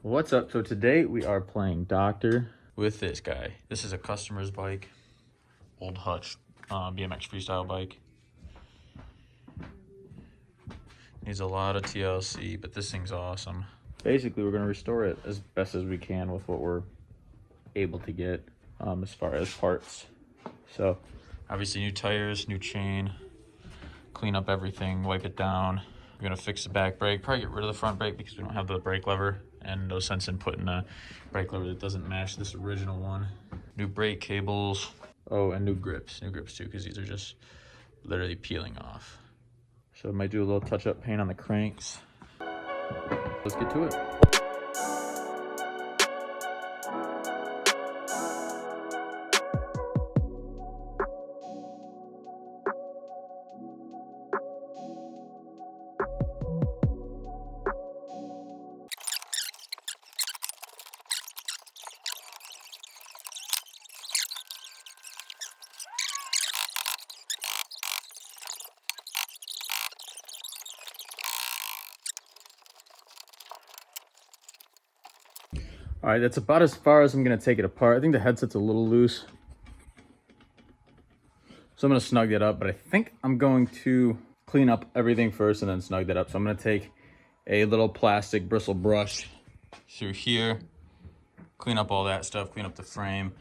What's up? So today we are playing doctor with this guy. This is a customer's bike, old Hutch BMX Freestyle bike. Needs a lot of TLC, but this thing's awesome. Basically, we're gonna restore it as best as we can with what we're able to get as far as parts. So obviously new tires, new chain, clean up everything, wipe it down. We're gonna fix the back brake, probably get rid of the front brake because we don't have the brake lever, and no sense in putting a brake lever that doesn't match this original one. New brake cables. Oh, and new grips too, because these are just literally peeling off. So I might do a little touch-up paint on the cranks. Let's get to it. All right, that's about as far as I'm gonna take it apart. I think the headset's a little loose, so I'm gonna snug that up, but I think I'm going to clean up everything first and then snug that up. So I'm gonna take a little plastic bristle brush through here, clean up all that stuff, clean up the frame.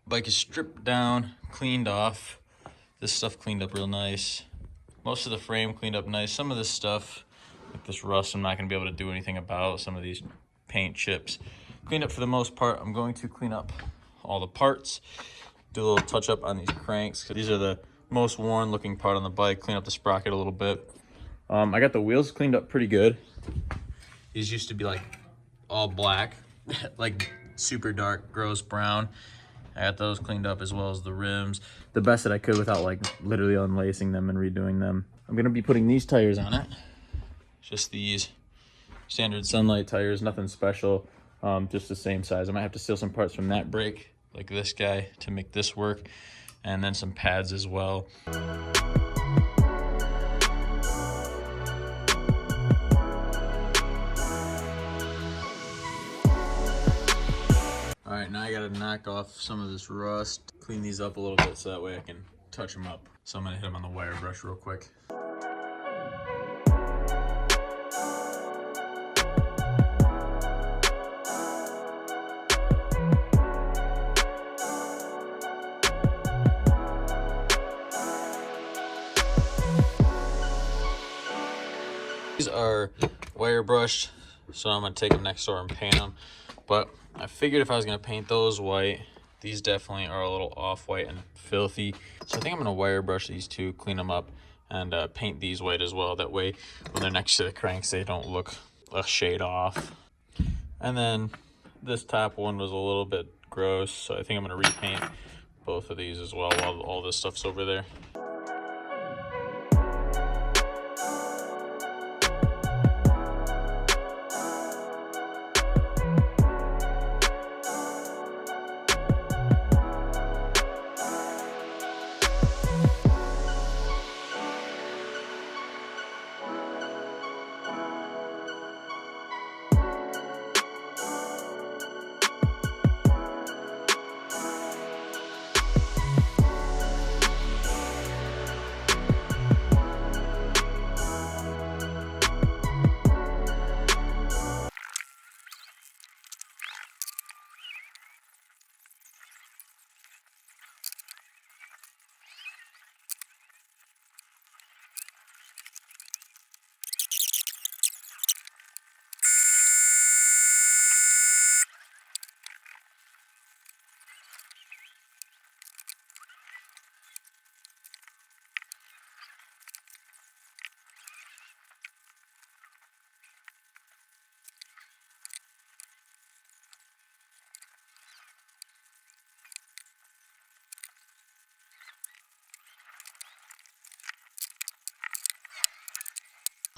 Bike is stripped down, cleaned off. This stuff cleaned up real nice. Most of the frame cleaned up nice. Some of this stuff, like this rust, I'm not gonna be able to do anything about. Some of these paint chips cleaned up for the most part. I'm going to clean up all the parts, do a little touch up on these cranks, because these are the most worn looking part on the bike. Clean up the sprocket a little bit. I got the wheels cleaned up pretty good. These used to be like all black, like super dark, gross brown. I got those cleaned up, as well as the rims, the best that I could without like literally unlacing them and redoing them. I'm gonna be putting these tires on it. Just these standard Sunlight tires, nothing special, just the same size. I might have to steal some parts from that brake, like this guy, to make this work, and then some pads as well. All right, now I gotta knock off some of this rust, clean these up a little bit so that way I can touch them up. So I'm gonna hit them on the wire brush real quick. These are wire brushed, so I'm gonna take them next door and paint them. But I figured if I was gonna paint those white, these definitely are a little off-white and filthy. So I think I'm gonna wire brush these two, clean them up, and paint these white as well. That way, when they're next to the cranks, they don't look a shade off. And then this top one was a little bit gross, so I think I'm gonna repaint both of these as well while all this stuff's over there.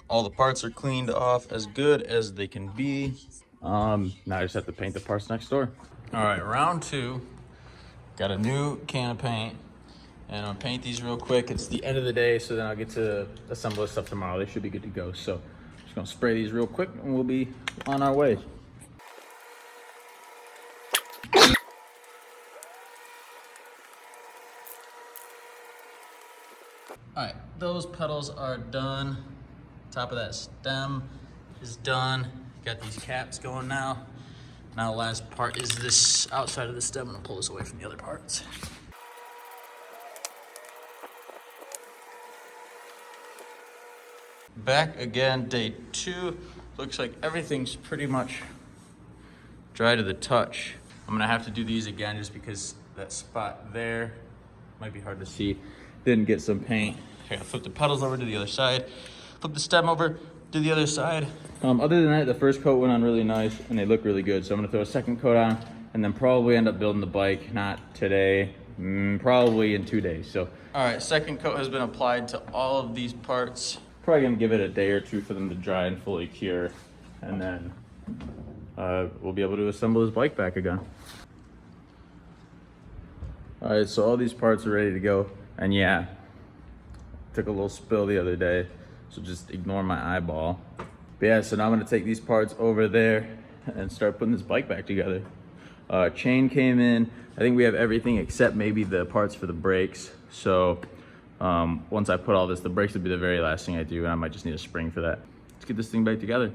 All the parts are cleaned off as good as they can be. Now I just have to paint the parts next door. All right, round 2. Got a new can of paint, and I'll paint these real quick. It's the end of the day, so then I'll get to assemble this stuff tomorrow. They should be good to go. So I'm just gonna spray these real quick, and we'll be on our way. All right, those pedals are done. Top of that stem is done. Got these caps going now. Now the last part is this outside of the stem, and I'll pull this away from the other parts. Back again, day 2. Looks like everything's pretty much dry to the touch. I'm gonna have to do these again just because that spot there might be hard to see. Didn't get some paint. I gotta flip the pedals over to the other side, flip the stem over to the other side. Other than that, the first coat went on really nice and they look really good. So I'm gonna throw a second coat on and then probably end up building the bike, not today, probably in 2 days. So, all right, second coat has been applied to all of these parts. Probably gonna give it a day or 2 for them to dry and fully cure. And then we'll be able to assemble this bike back again. All right, so all these parts are ready to go. And yeah, took a little spill the other day, so just ignore my eyeball. But yeah, so now I'm gonna take these parts over there and start putting this bike back together. Chain came in. I think we have everything except maybe the parts for the brakes. So once I put all this, the brakes would be the very last thing I do, and I might just need a spring for that. Let's get this thing back together.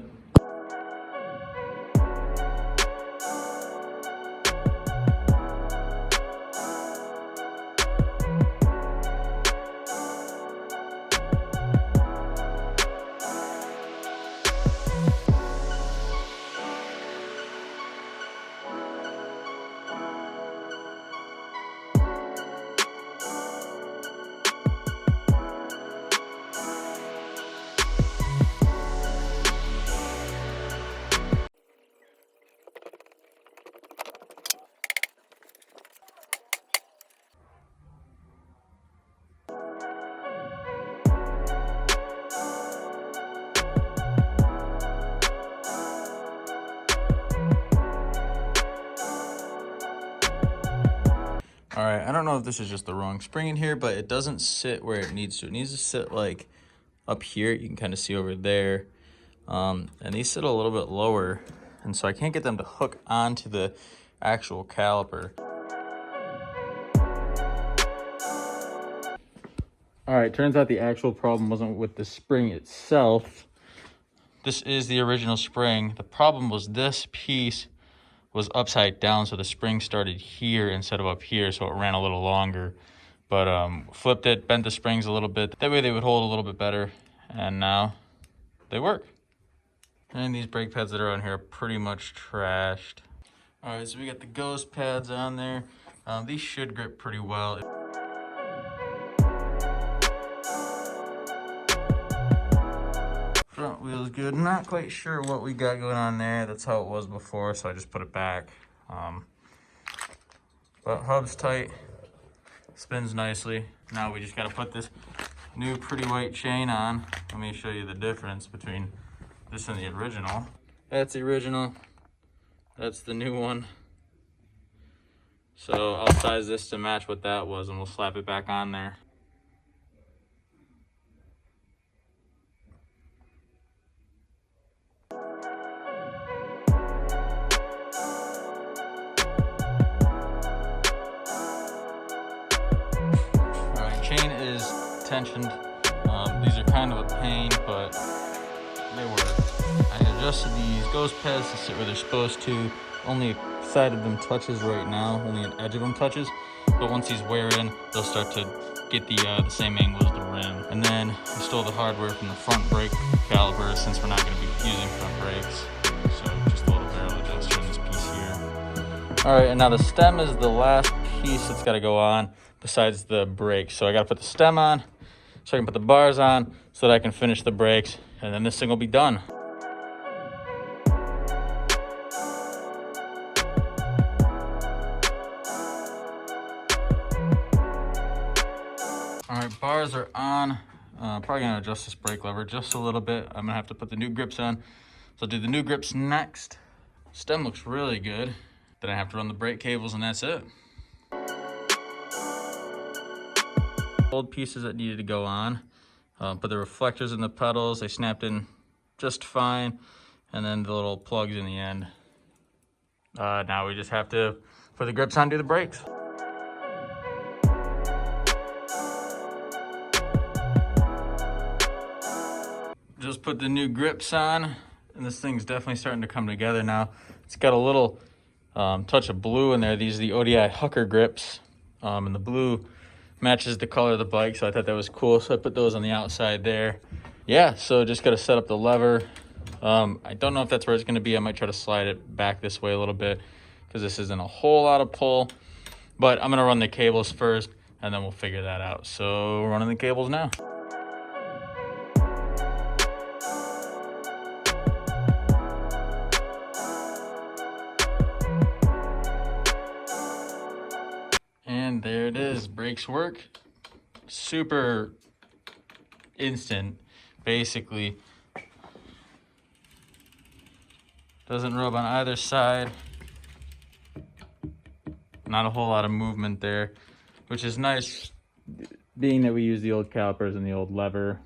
All right, I don't know if this is just the wrong spring in here, but it doesn't sit where it needs to. It needs to sit like up here. You can kind of see over there. And these sit a little bit lower. And so I can't get them to hook onto the actual caliper. All right, turns out the actual problem wasn't with the spring itself. This is the original spring. The problem was this piece was upside down, so the spring started here instead of up here, so it ran a little longer. But flipped it, bent the springs a little bit. That way they would hold a little bit better, and now they work. And these brake pads that are on here are pretty much trashed. All right, so we got the ghost pads on there. These should grip pretty well. Front wheel's good. Not quite sure what we got going on there. That's how it was before, so I just put it back. But hub's tight, spins nicely. Now we just gotta put this new pretty white chain on. Let me show you the difference between this and the original. That's the original. That's the new one. So I'll size this to match what that was, and we'll slap it back on there. Chain is tensioned. These are kind of a pain, but they work. I adjusted these ghost pads to sit where they're supposed to. Only a side of them touches right now, only an edge of them touches. But once these wear in, they'll start to get the same angle as the rim. And then we stole the hardware from the front brake caliper since we're not going to be using front brakes. So just a little barrel adjuster in this piece here. All right, and now the stem is the last piece that's got to go on besides the brakes. So I got to put the stem on so I can put the bars on so that I can finish the brakes, and then this thing will be done. All right, bars are on. Probably gonna adjust this brake lever just a little bit. I'm gonna have to put the new grips on. So I'll do the new grips next. Stem looks really good. Then I have to run the brake cables and that's it. Old pieces that needed to go on. Put the reflectors in the pedals. They snapped in just fine. And then the little plugs in the end. Now we just have to put the grips on, do the brakes. Just put the new grips on, and this thing's definitely starting to come together now. It's got a little touch of blue in there. These are the ODI Hucker grips, and the blue matches the color of the bike, so I thought that was cool. So I put those on the outside there. Yeah, so just got to set up the lever. I don't know if that's where it's going to be. I might try to slide it back this way a little bit because this isn't a whole lot of pull. But I'm going to run the cables first, and then we'll figure that out. So running the cables now. And there it is, brakes work. Super instant, basically. Doesn't rub on either side. Not a whole lot of movement there, which is nice, being that we use the old calipers and the old lever.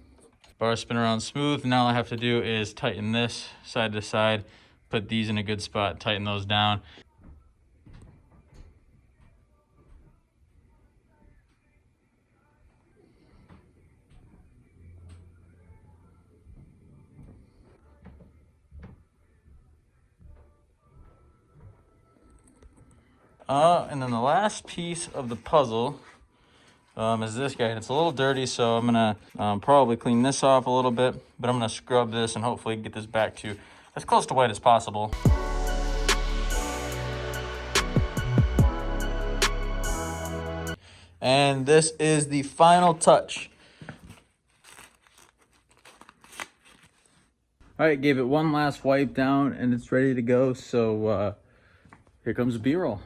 Bars spin around smooth. Now all I have to do is tighten this side to side, put these in a good spot, tighten those down. And then the last piece of the puzzle is this guy. It's a little dirty, so I'm gonna probably clean this off a little bit, but I'm gonna scrub this and hopefully get this back to as close to white as possible. And this is the final touch. All right, gave it one last wipe down and it's ready to go. So here comes the B-roll.